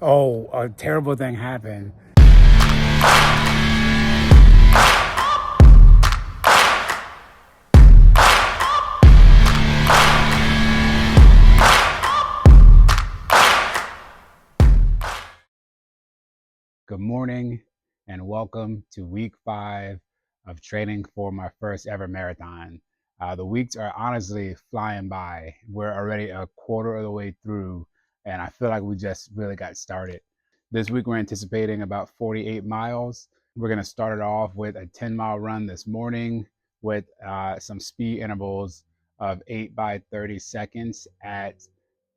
Oh, a terrible thing happened. Good morning and welcome to week 5 of training for my first ever marathon. The weeks are honestly flying by. We're already a quarter of the way through, and I feel like we just really got started. This week, we're anticipating about 48 miles. We're going to start it off with a 10-mile run this morning with some speed intervals of 8 by 30 seconds at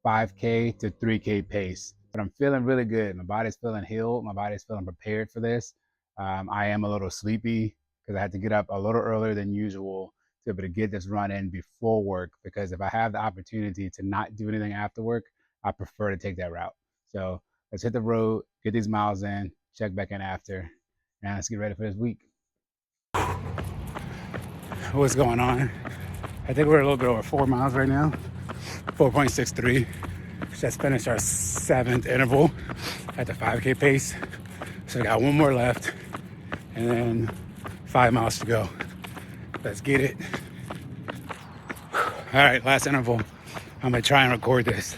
5K to 3K pace. But I'm feeling really good. My body's feeling healed. My body's feeling prepared for this. I am a little sleepy because I had to get up a little earlier than usual to be able to get this run in before work, because if I have the opportunity to not do anything after work, I prefer to take that route. So let's hit the road, get these miles in, check back in after, and let's get ready for this week. What's going on? I think we're a little bit over 4 miles right now, 4.63. Just finished our 7th interval at the 5K pace. So we got one more left and then 5 miles to go. Let's get it. All right, last interval. I'm gonna try and record this.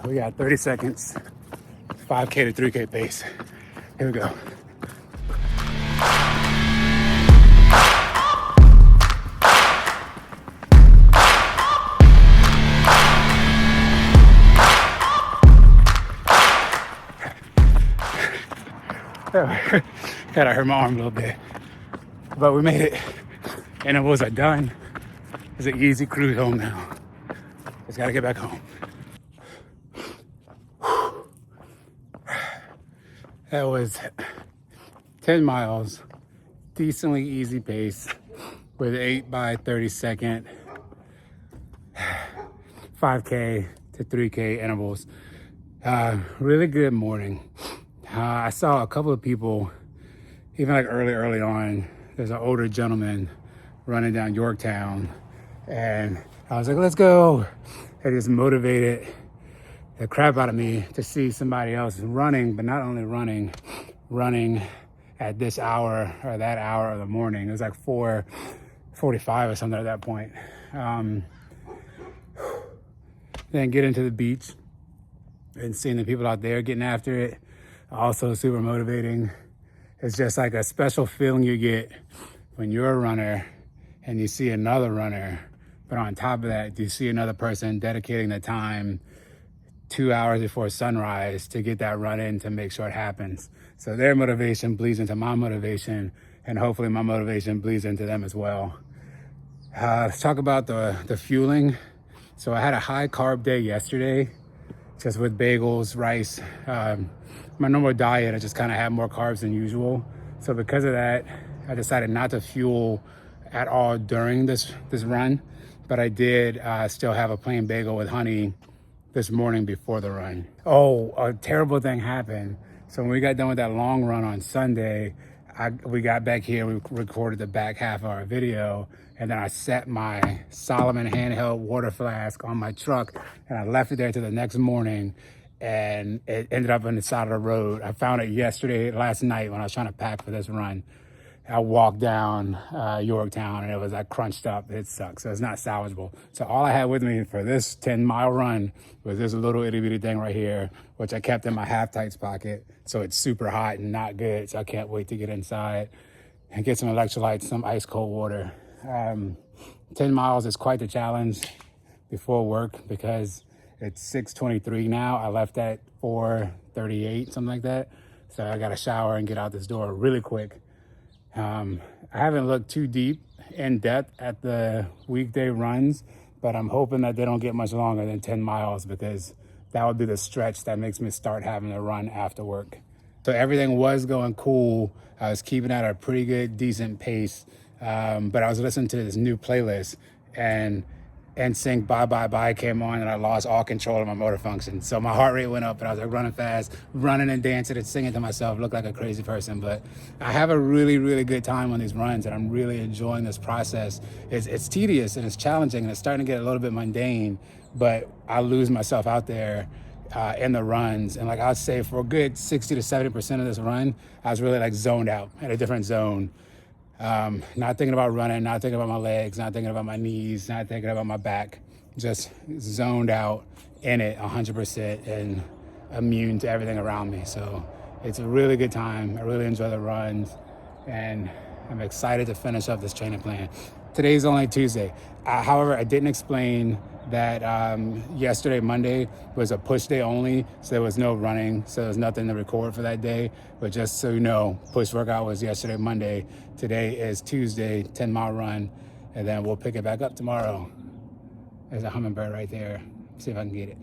We got 30 seconds, 5K to 3K pace. Here we go. Gotta hurt my arm a little bit, but we made it. Intervals are done. It's an easy cruise home now. Just gotta get back home. That was 10 miles, decently easy pace with 8 by 30 second 5K to 3K intervals. Really good morning. I saw a couple of people, even like early on. There's an older gentleman running down Yorktown, and I was like, let's go. It just motivated the crap out of me to see somebody else running, but not only running at this hour or that hour of the morning. It was like 4:45 or something at that point. Then get into the beach and seeing the people out there getting after it, also super motivating. It's just like a special feeling you get when you're a runner and you see another runner, but on top of that, you see another person dedicating the time 2 hours before sunrise to get that run in to make sure it happens. So their motivation bleeds into my motivation, and hopefully my motivation bleeds into them as well. Let's talk about the fueling. So I had a high carb day yesterday, just with bagels, rice. My normal diet, I just kind of had more carbs than usual. So because of that, I decided not to fuel at all during this run, but I did still have a plain bagel with honey this morning before the run. Oh, a terrible thing happened. So when we got done with that long run on Sunday, we got back here, we recorded the back half of our video, and then I set my Solomon handheld water flask on my truck and I left it there till the next morning, and it ended up on the side of the road. I found it last night when I was trying to pack for this run. I walked down Yorktown and it was like crunched up. It sucks. So it's not salvageable. So all I had with me for this 10-mile run was this little itty bitty thing right here, which I kept in my half tights pocket. So it's super hot and not good. So I can't wait to get inside and get some electrolytes, some ice cold water. 10 miles is quite the challenge before work because it's 6:23 now. I left at 4:38, something like that. So I got to shower and get out this door really quick. I haven't looked too deep in depth at the weekday runs, but I'm hoping that they don't get much longer than 10 miles because that would be the stretch that makes me start having to run after work. So everything was going cool. I was keeping at a pretty good, decent pace, but I was listening to this new playlist and NSYNC Bye Bye Bye came on and I lost all control of my motor function. So my heart rate went up and I was like running fast, running and dancing and singing to myself, looked like a crazy person. But I have a really, really good time on these runs and I'm really enjoying this process. It's tedious and it's challenging and it's starting to get a little bit mundane, but I lose myself out there in the runs. And like I'd say for a good 60 to 70% of this run, I was really like zoned out in a different zone. Not thinking about running, not thinking about my legs, not thinking about my knees, not thinking about my back, just zoned out in it 100% and immune to everything around me. So it's a really good time. I really enjoy the runs and I'm excited to finish up this training plan. Today's only Tuesday. However, I didn't explain that yesterday, Monday, was a push day only, so there was no running, so there's nothing to record for that day. But just so you know, push workout was yesterday, Monday. Today is Tuesday, 10-mile run, and then we'll pick it back up tomorrow. There's a hummingbird right there. See if I can get it.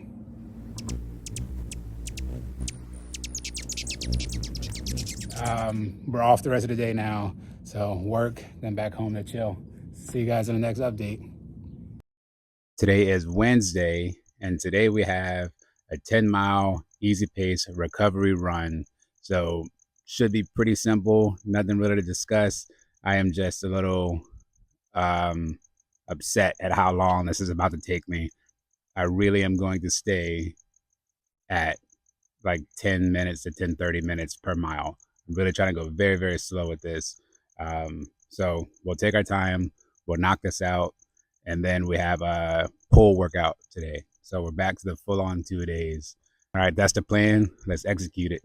We're off the rest of the day now, so work, then back home to chill. See you guys in the next update. Today is Wednesday, and today we have a 10-mile easy pace recovery run. So should be pretty simple, nothing really to discuss. I am just a little upset at how long this is about to take me. I really am going to stay at like 10 minutes to 30 minutes per mile. I'm really trying to go very, very slow with this. So we'll take our time, we'll knock this out, and then we have a pull workout today. So we're back to the full-on 2 days. All right, that's the plan. Let's execute it.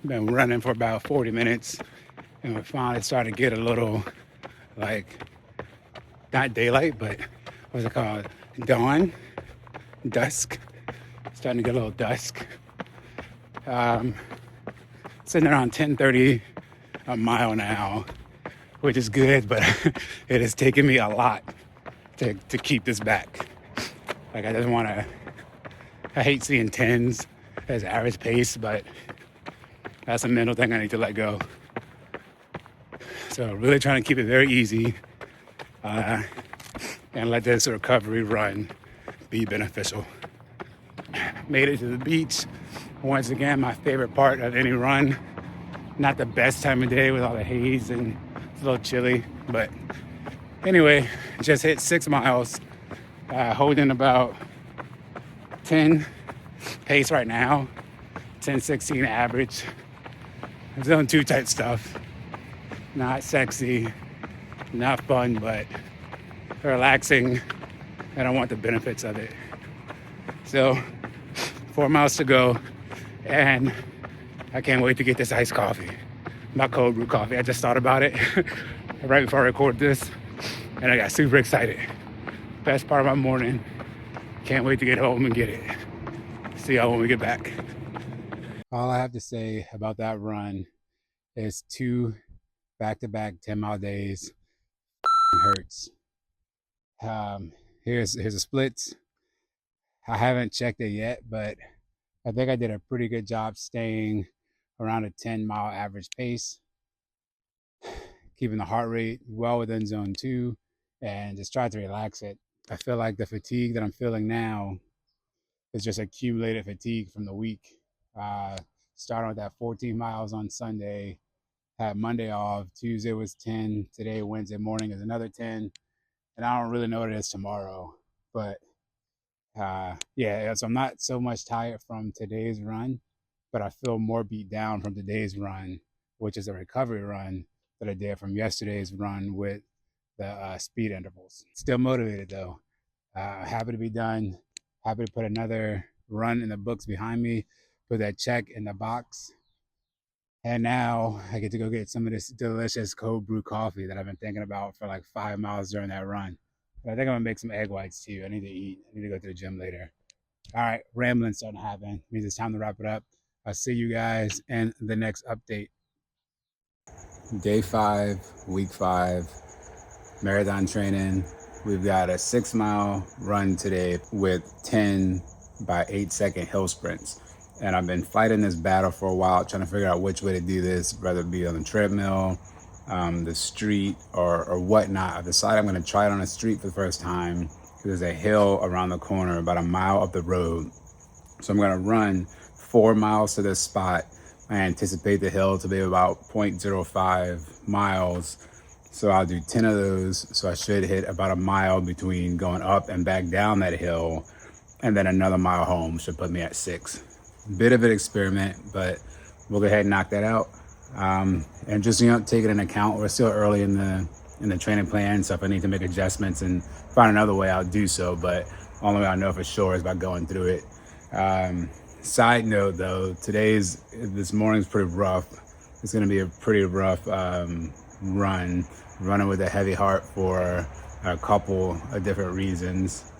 Been running for about 40 minutes, and we're finally starting to get a little, like, not daylight, but what's it called? Dawn, dusk. Starting to get a little dusk. Sitting around 10:30 a mile now, which is good, but it has taken me a lot to keep this back. Like I just want to, I hate seeing 10s as average pace, but that's a mental thing I need to let go. So really trying to keep it very easy and let this recovery run be beneficial. Made it to the beach. Once again, my favorite part of any run. Not the best time of day with all the haze and it's a little chilly, but anyway, just hit 6 miles, holding about 10 pace right now, 10:16 average. I'm doing 2 type stuff. Not sexy, not fun, but relaxing, and I want the benefits of it. So 4 miles to go, and I can't wait to get this iced coffee. My cold brew coffee. I just thought about it right before I record this, and I got super excited. Best part of my morning. Can't wait to get home and get it. See y'all when we get back. All I have to say about that run is 2 back-to-back 10-mile days. It hurts. Here's a splits. I haven't checked it yet, but I think I did a pretty good job staying around a 10-mile average pace, keeping the heart rate well within zone 2, and just try to relax it. I feel like the fatigue that I'm feeling now is just accumulated fatigue from the week. Starting with that 14 miles on Sunday, had Monday off, Tuesday was 10, today, Wednesday morning is another 10, and I don't really know what it is tomorrow, but yeah, so I'm not so much tired from today's run, but I feel more beat down from today's run, which is a recovery run that I did from yesterday's run with the speed intervals. Still motivated though. Happy to be done. Happy to put another run in the books behind me, put that check in the box. And now I get to go get some of this delicious cold brew coffee that I've been thinking about for like 5 miles during that run. But I think I'm gonna make some egg whites too. I need to eat. I need to go to the gym later. All right, rambling starting to happen. It means it's time to wrap it up. I'll see you guys in the next update. Day 5, week 5, marathon training. We've got a 6-mile run today with 10 by 8-second hill sprints. And I've been fighting this battle for a while, trying to figure out which way to do this, whether it be on the treadmill, the street, or whatnot. I've decided I'm going to try it on the street for the first time. There's a hill around the corner, about a mile up the road. So I'm going to run 4 miles to this spot. I anticipate the hill to be about 0.05 miles. So I'll do 10 of those. So I should hit about a mile between going up and back down that hill. and then another mile home should put me at 6. Bit of an experiment, but we'll go ahead and knock that out. And just take it into account. We're still early in the training plan, so if I need to make adjustments and find another way, I'll do so. But only way I know for sure is by going through it. Side note, though, this morning's pretty rough. It's going to be a pretty rough running with a heavy heart for a couple of different reasons.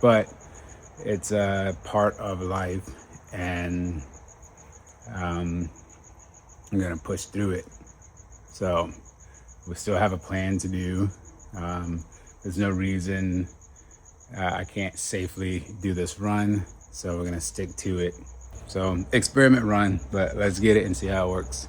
But it's a part of life, and I'm going to push through it. So we still have a plan to do. There's no reason I can't safely do this run, so we're going to stick to it. So experiment run, but let's get it and see how it works.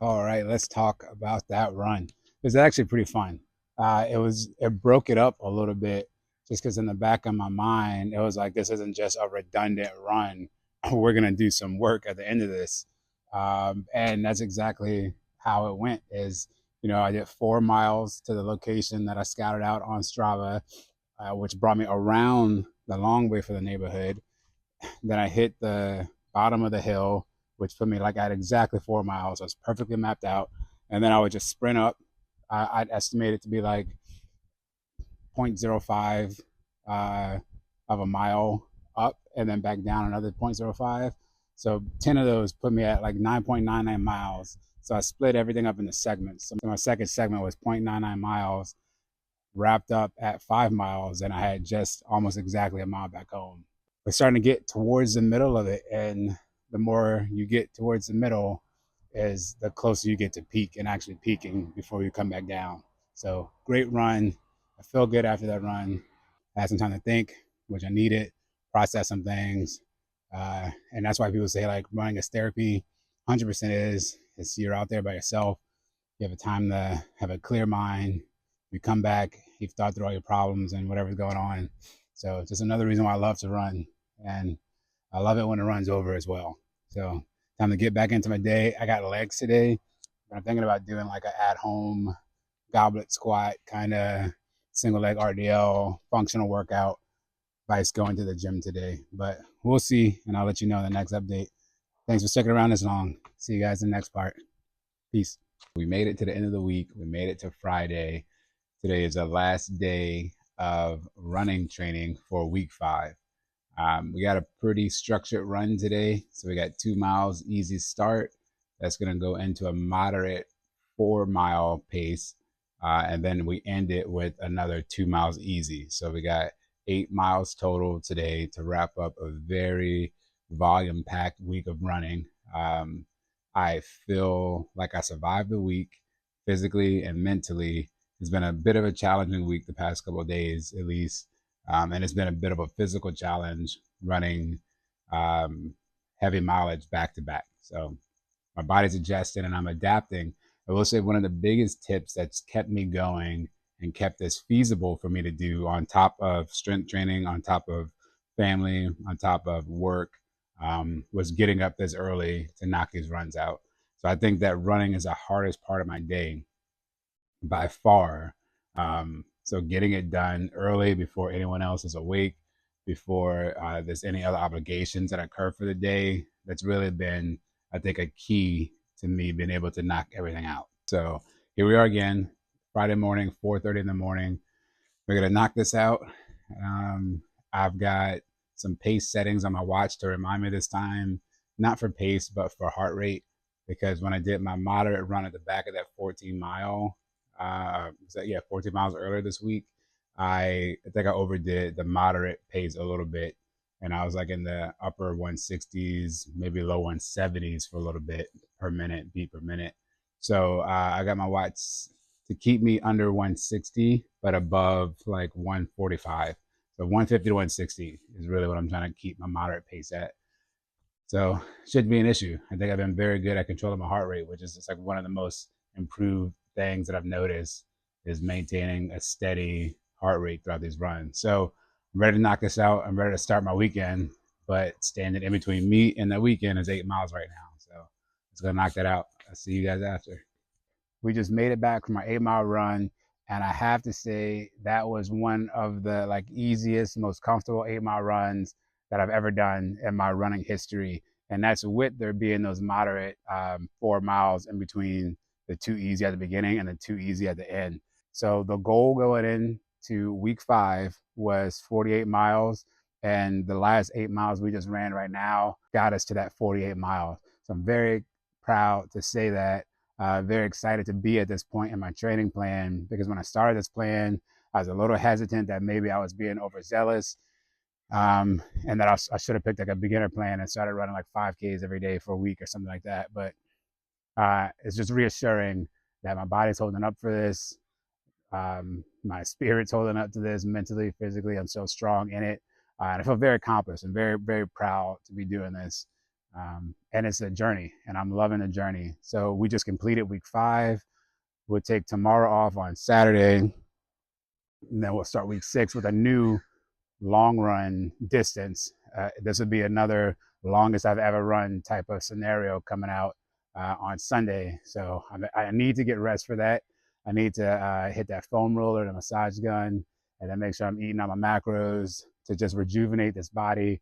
All right, let's talk about that run. It was actually pretty fun. It broke it up a little bit, just because in the back of my mind, it was like, this isn't just a redundant run. We're going to do some work at the end of this. And that's exactly how it went. I did 4 miles to the location that I scouted out on Strava, which brought me around the long way for the neighborhood. Then I hit the bottom of the hill, which put me like at exactly 4 miles. I was perfectly mapped out. And then I would just sprint up. I'd estimate it to be like 0.05 of a mile up, and then back down another 0.05. So 10 of those put me at like 9.99 miles. So I split everything up into segments. So my second segment was 0.99 miles, wrapped up at 5 miles, and I had just almost exactly a mile back home. We're starting to get towards the middle of it, and the more you get towards the middle is the closer you get to peak and actually peaking before you come back down. So great run. I feel good after that run. I had some time to think, which I needed, process some things. And that's why people say like running is therapy. 100% is. It's you're out there by yourself. You have a time to have a clear mind. You come back, you've thought through all your problems and whatever's going on. So it's just another reason why I love to run. And I love it when the run's over as well. So time to get back into my day. I got legs today, but I'm thinking about doing like an at-home goblet squat kind of single leg RDL functional workout vice going to the gym today. But we'll see, and I'll let you know in the next update. Thanks for sticking around this long. See you guys in the next part. Peace. We made it to the end of the week. We made it to Friday. Today is the last day of running training for week 5. We got a pretty structured run today. So we got 2 miles easy start. That's going to go into a moderate 4-mile pace. And then we end it with another 2 miles easy. So we got 8 miles total today to wrap up a very volume packed week of running. I feel like I survived the week physically and mentally. It's been a bit of a challenging week the past couple of days, at least. And it's been a bit of a physical challenge running heavy mileage back to back. So my body's adjusting and I'm adapting. I will say one of the biggest tips that's kept me going and kept this feasible for me to do on top of strength training, on top of family, on top of work, was getting up this early to knock these runs out. So I think that running is the hardest part of my day by far. So getting it done early before anyone else is awake, before there's any other obligations that occur for the day, that's really been, I think, a key to me being able to knock everything out. So here we are again, Friday morning, 4:30 in the morning. We're gonna knock this out. I've got some pace settings on my watch to remind me this time, not for pace, but for heart rate. Because when I did my moderate run at the back of that 14 mile, 14 miles earlier this week, I think I overdid the moderate pace a little bit. And I was like in the upper 160s, maybe low 170s for a little bit per minute, beat per minute. So I got my watch to keep me under 160, but above like 145. So 150 to 160 is really what I'm trying to keep my moderate pace at. So shouldn't be an issue. I think I've been very good at controlling my heart rate, which is just like one of the most improved things that I've noticed is maintaining a steady heart rate throughout these runs. So I'm ready to knock this out. I'm ready to start my weekend, but standing in between me and the weekend is 8 miles right now. So let's go knock that out. I'll see you guys after. We just made it back from our 8-mile run. And I have to say that was one of the like easiest, most comfortable 8 mile runs that I've ever done in my running history. And that's with there being those moderate 4 miles in between the two easy at the beginning and the two easy at the end. So the goal going into week 5 was 48 miles. And the last 8 miles we just ran right now got us to that 48 miles. So I'm very proud to say that. Very excited to be at this point in my training plan, because when I started this plan, I was a little hesitant that maybe I was being overzealous, and that I should have picked like a beginner plan and started running like 5Ks every day for a week or something like that. But it's just reassuring that my body's holding up for this. My spirit's holding up to this mentally, physically. I'm so strong in it. And I feel very accomplished and very, very proud to be doing this. And it's a journey, and I'm loving the journey. So we just completed week 5. We'll take tomorrow off on Saturday, and then we'll start week 6 with a new long run distance. This would be another longest I've ever run type of scenario coming out on Sunday. So I need to get rest for that. I need to hit that foam roller, the massage gun, and then make sure I'm eating all my macros to just rejuvenate this body,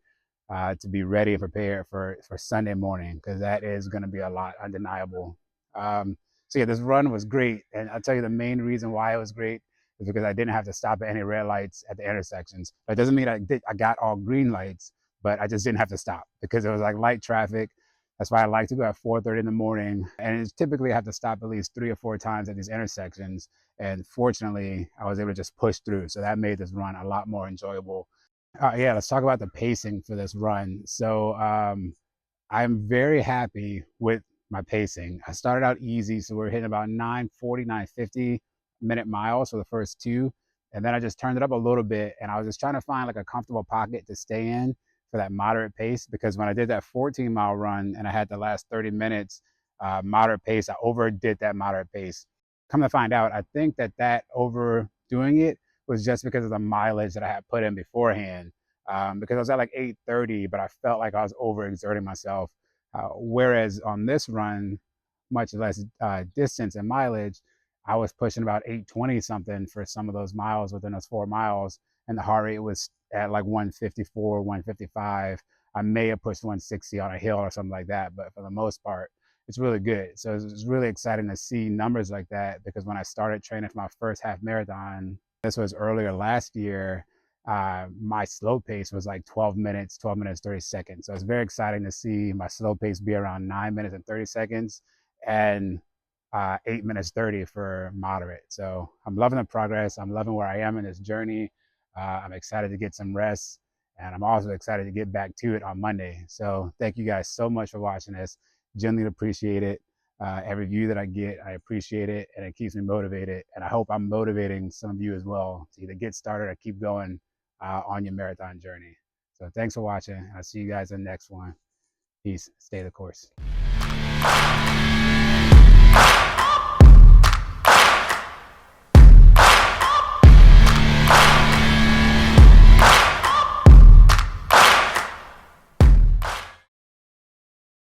to be ready and prepared for Sunday morning, because that is going to be a lot, undeniable. So yeah, this run was great, and I'll tell you the main reason why it was great is because I didn't have to stop at any red lights at the intersections. That doesn't mean I got all green lights, but I just didn't have to stop because it was like light traffic. That's why I like to go at 4:30 in the morning, and it's typically I have to stop at least 3 or 4 times at these intersections. And fortunately, I was able to just push through, so that made this run a lot more enjoyable. Yeah, let's talk about the pacing for this run. So I'm very happy with my pacing. I started out easy, so we're hitting about 9:40, 9:50 minute miles for the first 2. And then I just turned it up a little bit, and I was just trying to find like a comfortable pocket to stay in for that moderate pace, because when I did that 14-mile run and I had the last 30 minutes moderate pace, I overdid that moderate pace. Come to find out, I think that overdoing it was just because of the mileage that I had put in beforehand. Because I was at like 8:30, but I felt like I was overexerting myself. Whereas on this run, much less distance and mileage, I was pushing about 8:20 something for some of those miles within those 4 miles, and the heart rate was at like 154, 155. I may have pushed 160 on a hill or something like that, but for the most part, it's really good. So it's really exciting to see numbers like that, because when I started training for my first half marathon, this was earlier last year, my slow pace was like 12 minutes, 30 seconds. So it's very exciting to see my slow pace be around 9 minutes and 30 seconds and 8 minutes 30 for moderate. So I'm loving the progress. I'm loving where I am in this journey. I'm excited to get some rest, and I'm also excited to get back to it on Monday. So thank you guys so much for watching this. Genuinely appreciate it. Every view that I get, I appreciate it, and it keeps me motivated. And I hope I'm motivating some of you as well to either get started or keep going on your marathon journey. So thanks for watching. I'll see you guys in the next one. Peace. Stay the course.